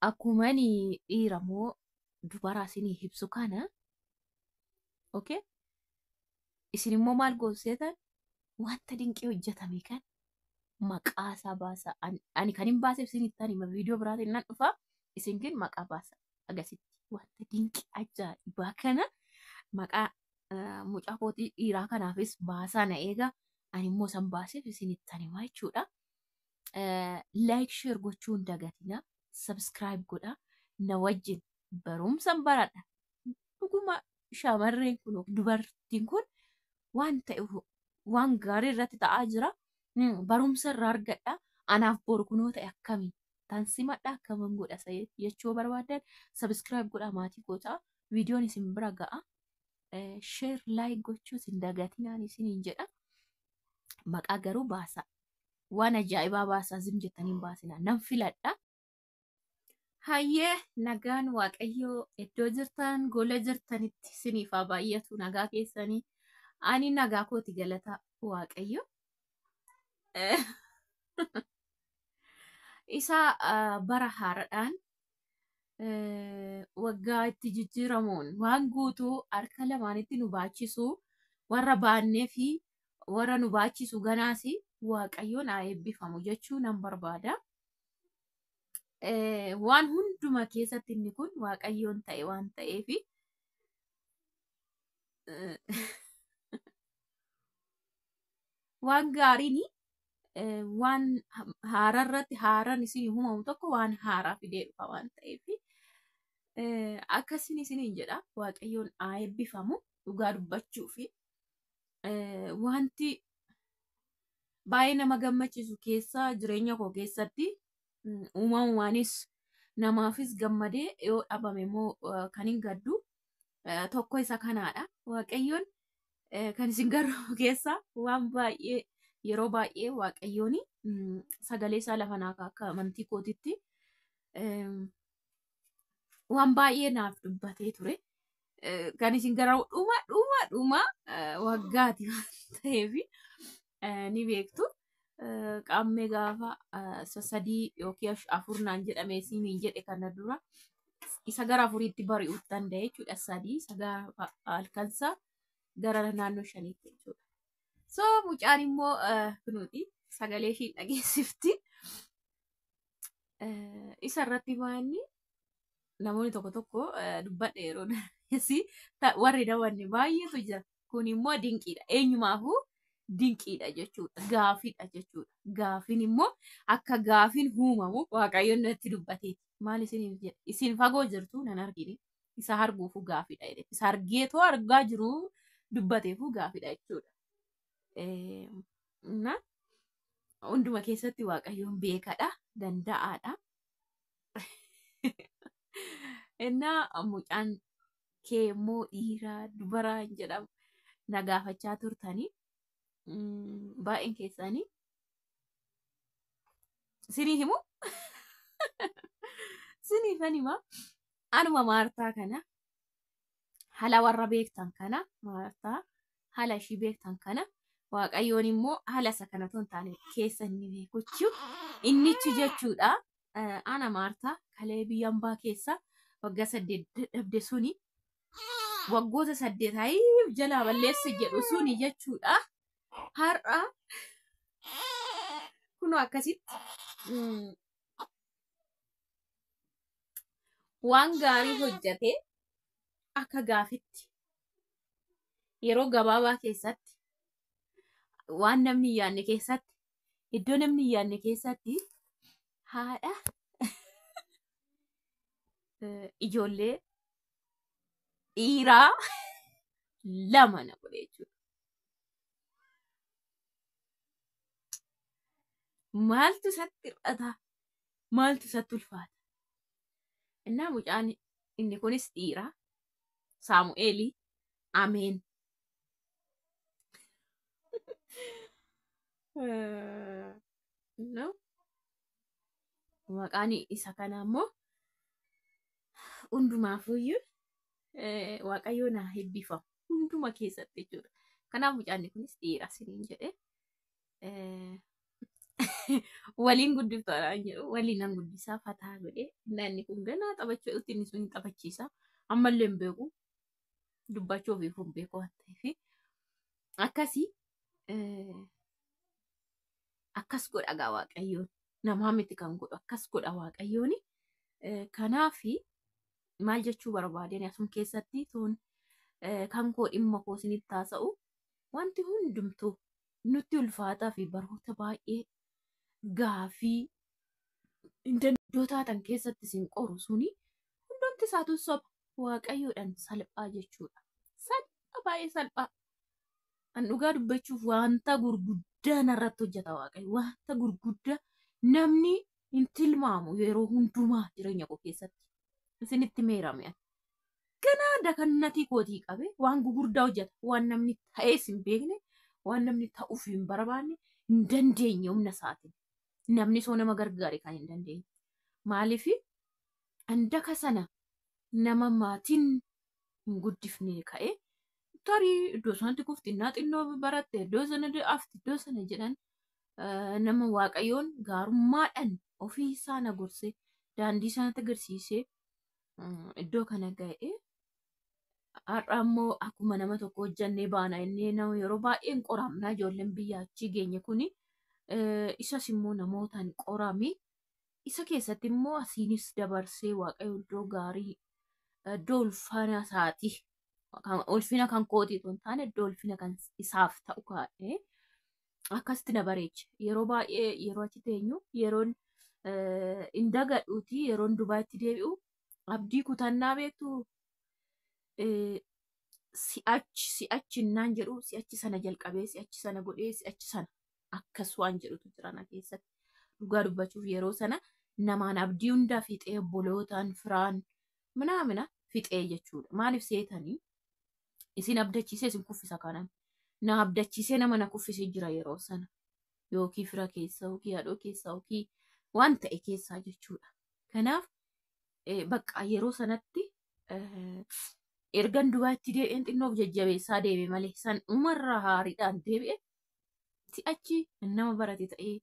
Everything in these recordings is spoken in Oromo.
akkumani dhiiramoo dubara isinii ibsu kana okay isin immoo maal goosseetan wanta dinqii hojjetame kan maqaa isaa baasa ani kan hin baaseef isin itti hima viidiyoo biraatiin nan dhufa isin kin maqaa baasa agasitti wanta dinqii ajaa'ibaa kana maqaa mucaa kootii dhiiraa kanaafis baasaa na eega ani immoo san baaseef isin itti hima jechuudha. Like share gochuun dagatina subscribe godha na wajjin barumsan baradha dhuguma shamarreen kun dubartiin kun waan ta'e waan gaarii irratti ta'aa jira barumsa irraa argadha anaaf boru kunoo ta'e akkamiin tansimadha akkaman godha jechuu barbaadan subscribe godha maatii kootaa viidiyoon isin bira ga'a share like gochuu isin dagatinaan isiniin jedha maqaa garuu baasa waan ajaa'ibaa baasaa zim jettaniin baasina nan filadha. Hayyee nagaan waaqayyoo iddoo jirtan gola jirtanitti isiniif haa baay'atu nagaa keessanii ani nagaa kooti galata waaqayyo isa bara haaraadhaan waggaa itti jijjiiramuun waan guutuu harka lamaanitti nu baachisu warra baannee fi warra nu baachisu ganaas waaqayyoon haa eebbifamu jechuu nan barbaada. Waan hunduma keessatti inni kun waaqayyoon ta'e waan ta'eef waan gaariin waan haararratti haaraan isin uumamu tokko waan haaraa fidee dhufa waan ta'eef akkasin isiniin jedha waaqayyoon haa eebbifamu dhugaa dubbachuu fi wanti baay'ee nama gammachiisu keessa jireenya koo keessatti uumamaanis namaafis gammadee yoo dhabame immoo kan hin gaddu tokko isa kanaadha waaqayyoon kan isin garuu keessa waan baay'ee yeroo baay'ee waaqayyoon sagalee isaa lafa naa akka amantii kootitti waan baay'ee naaf dubbatee ture kan isin garuu dhuma waggaati waan ta'eef ni beektu qaammee gaafa sadii yookiin afur naan jedhame isiniin jedhe kana dura isa gara afuriitti bari'uu danda'e jechuudha sadii isa gaafa halkansaa gara naannoo shaniitti jechuudha. So mucaan immoo kunuuti sagalee ishii dhageessifti isa irratti maanni namoonni tokko tokko dubbadha yeroo warri dawanne baay'eetu jira kun immoo dinqiidha eenyumaafuu dinqiidha jechuudha gaafiidha jechuudha gaafiin immoo akka gaafiin uumamu waaqayyoon natti dubbateeti maal isin fagoo jirtu nan argine isa arguufu gaafiidha jedhe isa argeetoo argaa jiru dubbateefu gaafiidha jechuudha. Na hunduma keessatti waaqayyoon beekadha danda'aadha. Innaa mucaan kee immoo dhiiraa dubaraa jedhamu na gaafachaa turtanii baay'een keessanii sinii himu siniifan hima anuma maartaa kana hala warra beektan kana maartaa hala ishii beektan kana waaqayyoon immoo hala isa kanatu hin taane keessa inni beekuchuu innichi jechuudha. Ana maartaa kalee biyya hambaa keessa waggaa 8 dhabde suni waggoota 8 jalaa balleessa jedhu suni jechuudha. Har'a kuno akkasitti waan gaarii hojjate akka gaafitti yeroo gabaabaa keessatti waan namni hin yaadne keessatti iddoo namni hin yaadne keessatti haadha ijoollee dhiiraa lama na godhe jechuudha. Maaltu isatti hir'ata maaltu isatti ulfaata innaa mucaan inni kunis dhiira Saamu'eelii ameen. No maqaan isa kana immoo hundumaafuyyuu waaqayyoon haa eebbifamu hunduma keessatti jechuudha. Kanaaf mucaan kunis dhiira siniin jedhe waliin guddiftoodha jedhu waliin an guddisaa fataa godhe namni kun ganaa taphachuu ittiin sun taphachiisa ammallee hin beeku dubbachuu ofiif hin beeku waan ta'eef akkasii akkas godha gaa waaqayyoon namaa miti kan godhu akkas godha waaqayyoon kanaafi maal jechuu barbaadeen asum keessatti tuun kan koo dhimma koo isinitti taasa'u wanti hundumtuu nutti ulfaataa fi baroota baay'ee gaafii iddoo taatan keessatti isin qoru suni hundumti isaatu soba waaqayyoodhaan salphaa jechuudha. Salphaa baay'ee salphaa. An dhugaa dubbachuuf wanta gurguddaa narratti hojjeta waaqayyo wanta gurguddaa namni hin tilmaamu yeroo hundumaa jireenya koo keessatti isinitti meerame. Ganaa dakannatii kootii qabe waan gurguddaa hojjeta waan namni ta'ees hin beekne waan namni ta'uuf hin barbaanne hin dandeenye humna isaatiin. Namni soo nama gargaare kan hin dandeenye. Maaliif andaka sana nama maatiin hin guddifne ka'e tarii iddoo sanatti kuftinnaa xinnoo baratte iddoo sana afti iddoo sana jedhan nama waaqayyoon gaarummaadhaan ofii isaa na gorsee daandii sanatti agarsiisee iddoo kana ga'e. Har'a ammoo akkuma nama tokko hojjannee baana inni nama yeroo baay'een qoramna ijoolleen biyya achii geenye kuni isas immoo namootaan qorame isa keessatti immoo asiinis dabarsee waaqayyo iddoo gaarii iddoo ulfina isaati ulfina kan kootii osoo hin taane iddoo ulfina kan isaaf ta'u kaa'ee akkasitti na bareeche yeroo baay'ee yeroo achi teenyu yeroon indagadhuuti yeroon Dubaayitti deebi'u abdii kutannaa beektu si'achi naan jedhu si'achi sana jalqabee si'achi sana godhee si'achi sana akkas waan jedhutu jira na keessatti dhugaa dubbachuuf yeroo sana namaan abdii hundaa fixee obbolootaan firaan manaamina fixee jechuudha. Maaliif seetanii isin abdachiisee isin kuffisa kanan na abdachiisee nama na kuffisee jira yeroo sana yookiin fira keessa yookiin haadhoo keessa yookiin waan ta'e keessaa jechuudha. Kanaaf bakka yeroo sanatti ergan Dubaayitti deebi'een xinnoof jajjabeessaa deebi'e malee san umarraa haariidhaan deebi'e si'achi nama barate ta'ee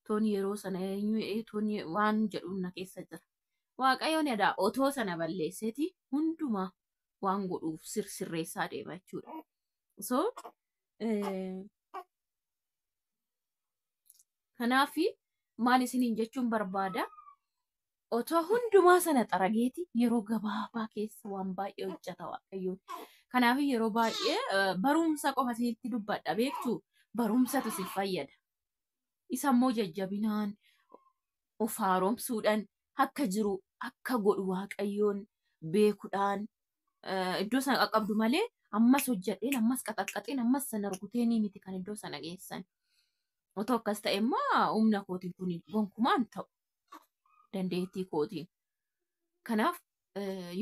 tooni yeroo sana tooni waan jedhu na keessa jira. Waaqayyoon yaada otoo sana balleesseeti hundumaa waan godhuuf sirreessaa deema jechuudha. So kanaafi maal isiniin jechuun barbaada otoo hundumaa sana xarageeti yeroo gabaabaa keessa waan baay'ee hojjeta waaqayyoon. Kanaaf yeroo baay'ee barumsa qofa isinitti dubbadha beektu barumsatu si fayyada. Isa immoo jajjabinaan of haaromsuudhaan akka jiru akka godhu waaqayyoon beekuudhaan iddoo sana qaqqabdu malee ammas hojjedheen ammas qaxaqqaxeen ammas sana rukuteenii miti kan iddoo sana geessan. Otoo akkas ta'e immoo humna kootiin kun gonkumaan ta'u dandeettii kootiin. Kanaaf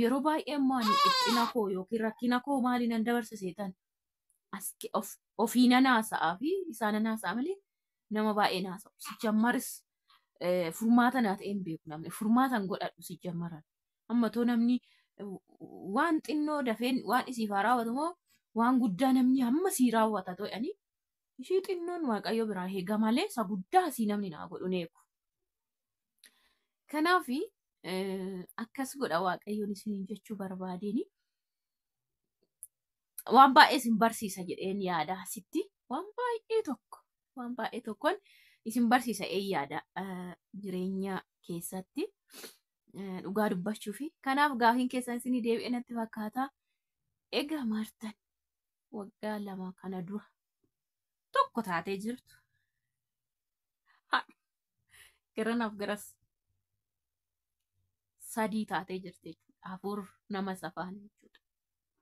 yeroo baay'ee immoo ani dhiphina koo yookiin rakkina koo maaliin an dabarsiseetan ofii nanaasaa fi isaa nanaasaa malee nama baay'ee naasa'u. Sijammaris furmaata naa ta'een beeku namni furmaatan godhadhu sijammaran. Amma too namni waan xinnoo dafeen waan isiif haa raawwatu moo waan guddaa namni hamma sii raawwata to'anii ishii xinnoon waaqayyo biraa eega malee isa guddaa asii namni naa godhu neeku. Kanaafi akkas godha waaqayyoon isiniin jechuu barbaadeni waan baay'ee isin barsiisa jedheen yaada asitti waan baay'ee tokkoon isin barsiisa yaada jireenya keessatti dhugaa dubbachuu fi kanaaf gaafiin keessan isinii deebi'e natti fakkaata. Egaa martan waggaa 2 kana dura tokko taatee jirtu. Garanaaf garas sadii taatee jirti jechuudha. 4 nama safaan jechuudha.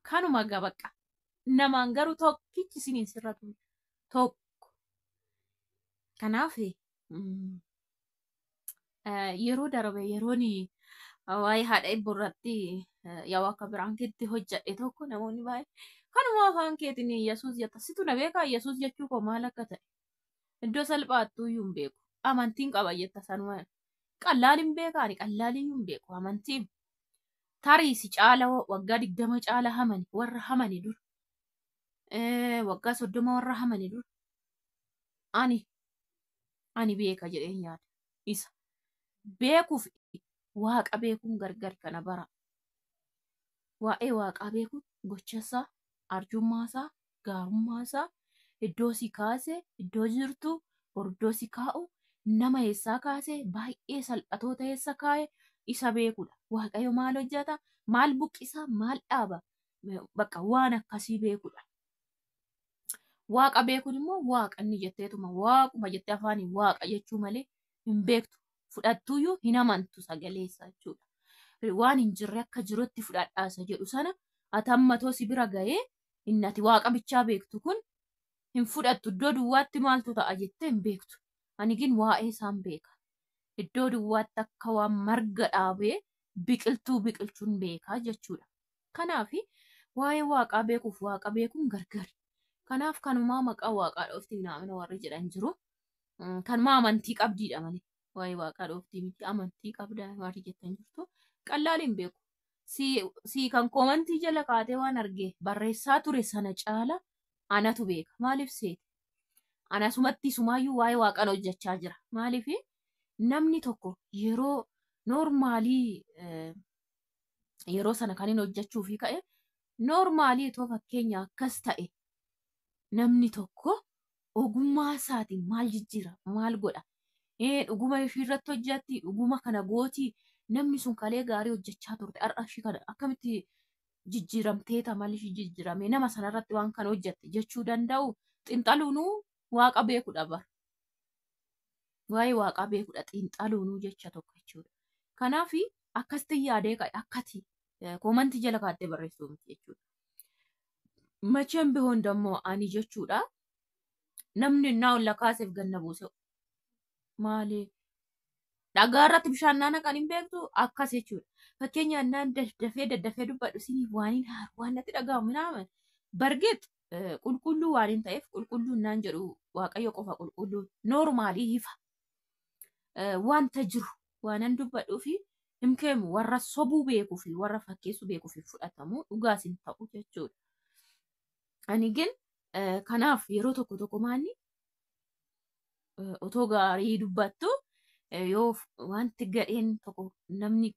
Kanuma gabaqa namaan garuu tokkichi isiniin sirratu tokko. Kanaaf yeroo darbe yeroon waa'ee haadha ibborratti yaa akka biraan keetti hojjedhe tokko namoonni baay'ee kanuma afaan keetiin Yesuus jetta situ na beekaa Yesuus jechuu koo maal akka ta'e iddoo salphaattuu iyyuu hin beeku amantiin qaba jetta sanuma qallaaliin beekaani qallaaliin hin beeku amantiin tarii si caala waggaa 20 caala hamani warra hamani dur waggaa 30 warra hamani dur ani ani beeka jedhee nyaata. Isa beekuuf waaqa beekuun gargar kana bara. Waa'ee waaqaa beekuun gochasaa, arjummaasaa, gaarummaasaa, iddoo si kaase, iddoo jirtu, iddoo si kaa'u, nama eessaa kaase, baay'ee salphatoota eessa kaa'e isa beekudha. Waaqayyo maal hojjeta? Maal buqqisa? Maal dhaaba? Bakka waan akkasii beekudha. Waaqa beekuun immoo waaqa inni jetteetuma waaquma jettee afaanii waaqa jechuu malee hin beektu. Fudhattuyyuu hin amantu sagaleessa jechuudha. Waan hin jirre akka jirutti fudhadhaasa jedhu sana atammatoo si bira ga'ee inni ati waaqa bichaa beektu kun hin fudhattu. Iddoo duwwaatti maaltu ta'a jettee hin beektu. Ani gin waa'ee isaan beeka. Iddoo duwwaatti akka waan marga dhaabee biqiltuu biqilchuun beekaa jechuudha. Kanaaf waa'ee waaqaa beekuuf waaqa beekuun gargari. Kanaaf kanumaa maqaa waaqaa dhooftii naamna warri jedhan jiru. Kanumaa amantii qabdiidha malee. Waa'ee waaqaa dhooftii miti amantii qabdaa warri jettan jirtu. Qallaaliin beeku. Si kan komantii jala kaatee waan argee barreessaa ture sana caala anatu beeka. Maaliif seeti? Anasumatti sumaayyuu waa'ee waaqaan hojjechaa jira. Maaliif namni tokko yeroo noormaalii yeroo sana kan hin hojjechuufi ka'e noormaalii itoo fakkeenya akkas ta'e namni tokko ogummaa isaatiin maal jijjiira? Maal godha? Dhuguma ishii irratti hojjetti, dhuguma kana gootii namni sun kalee gaarii hojjechaa turte har'a ishii kana akkamitti jijjiiramteeta maal ishii jijjiirame nama sanarratti waan kana hojjette jechuu danda'u xiinxaluunuu waaqa beekudha bara. Waa'ee waaqaa beekudha xiinxaluunuu jecha tokko jechuudha. Kanaaf akkasitti yaadee akkati komantii jala kaattee barreessuu miti jechuudha. Macheen bihoon dammoo ani jechuudha. Namni innaa olla kaaseef ganna buuse. Maali? Dhagaa irratti bishaan naana kan hin beektu akkas jechuudha. Fakkeenya innaan daddafee dubbadhu isiniif waan natti dhaga'amu minaaman. Bargeet qulqulluu waan hin ta'eef qulqulluu innaan jedhu waaqayyo qofa qulqulluu noormaalii hifa. Wanta jiru waanan dubbadhuu fi himkeemu warra sobuu beekuu fi warra fakkeessuu beekuu fi fudhatamu dhugaas hin ta'u jechuudha. Ani gin kanaaf yeroo tokko maanni otoo gaarii dubbattu yoo wanti gadheen tokko namni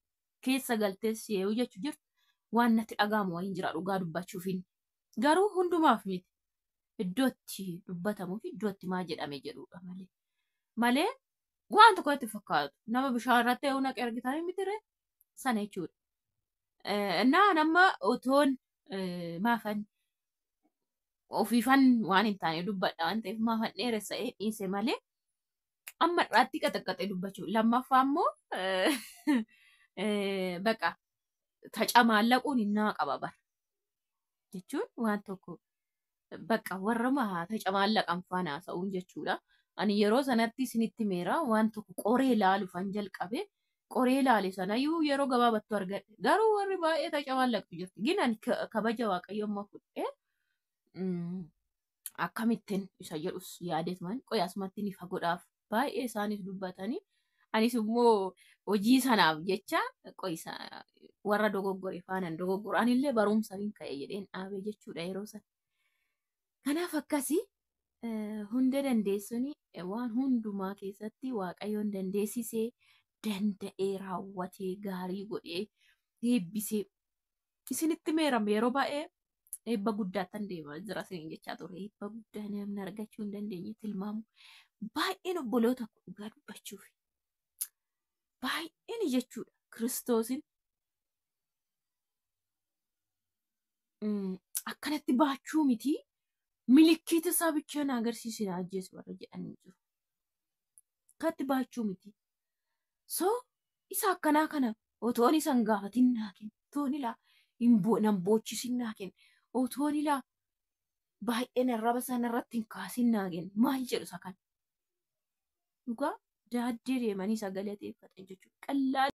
keessa galtees yoo jechuu jirtu waan natti dhaga'amu wayiin jira dhugaa dubbachuuf garuu hundumaaf miti iddootti dubbatamu fi iddootti maa jedhame jedhudha malee waan tokko itti fakkaatu nama bishaan irratti yoo naqee argitanii mitire sana jechuudha. Innaa nama otoon maafan ofiifan waan hin taane dubbadha waan ta'eef maafan dheeressa'ee dhiise malee amma irraatti qaxaqqaxee dubbachuu. Lammaffaa immoo baqa tacamaallaquun innaa qaba bara jechuun waan tokko baqa warra mahaa tacamaallaqan faana haasa'uun jechuudha. Ani yeroo sanatti isinitti meera waan tokko qoree ilaaluufan jalqabe qoree ilaale sanayyuu yeroo gabaabattu argadhe garuu warri baay'ee tacamaallaqtu jirti. Gin ani kabaja waaqayyoommaa fudhee akkamittiin isa jedhus yaadetuman qoyaasumatti ni fagodhaaf baay'ee isaanis dubbatanii anis immoo hojii sanaaf jecha qoysa warra dogoggore faanan dogoggora anillee barumsa hin ka'e jedheen dhaabe jechuudha yeroo sana. Kanaaf akkasii hunda dandeessuni waan hundumaa keessatti waaqayyoon dandeessisee danda'ee raawwatee gaarii godhee eebbisee isinitti meerame yeroo baay'ee eebba guddaattan deemaa jira isin jechaa ture. Eebba guddaa namni argachuu hin dandeenye tilmaamu baay'een obboloota dhugaa dubbachuuf baay'een jechuudha kiristoosin akkanatti baachuu miti milikiita isaa bichaan agarsiisin ajjeesu warra jedhanii jiru. Akkatti baachuu miti. So isa akkanaa kana otoon isan gaafatin naa kenna otoon ilaa nan boochisin naa kenna otoon ilaa baay'een arraba sana irratti hin kaasin naa kenna maal jedhu isa kana. Dhugaa daaddee deemanii sagalee teeffatan jechuudha.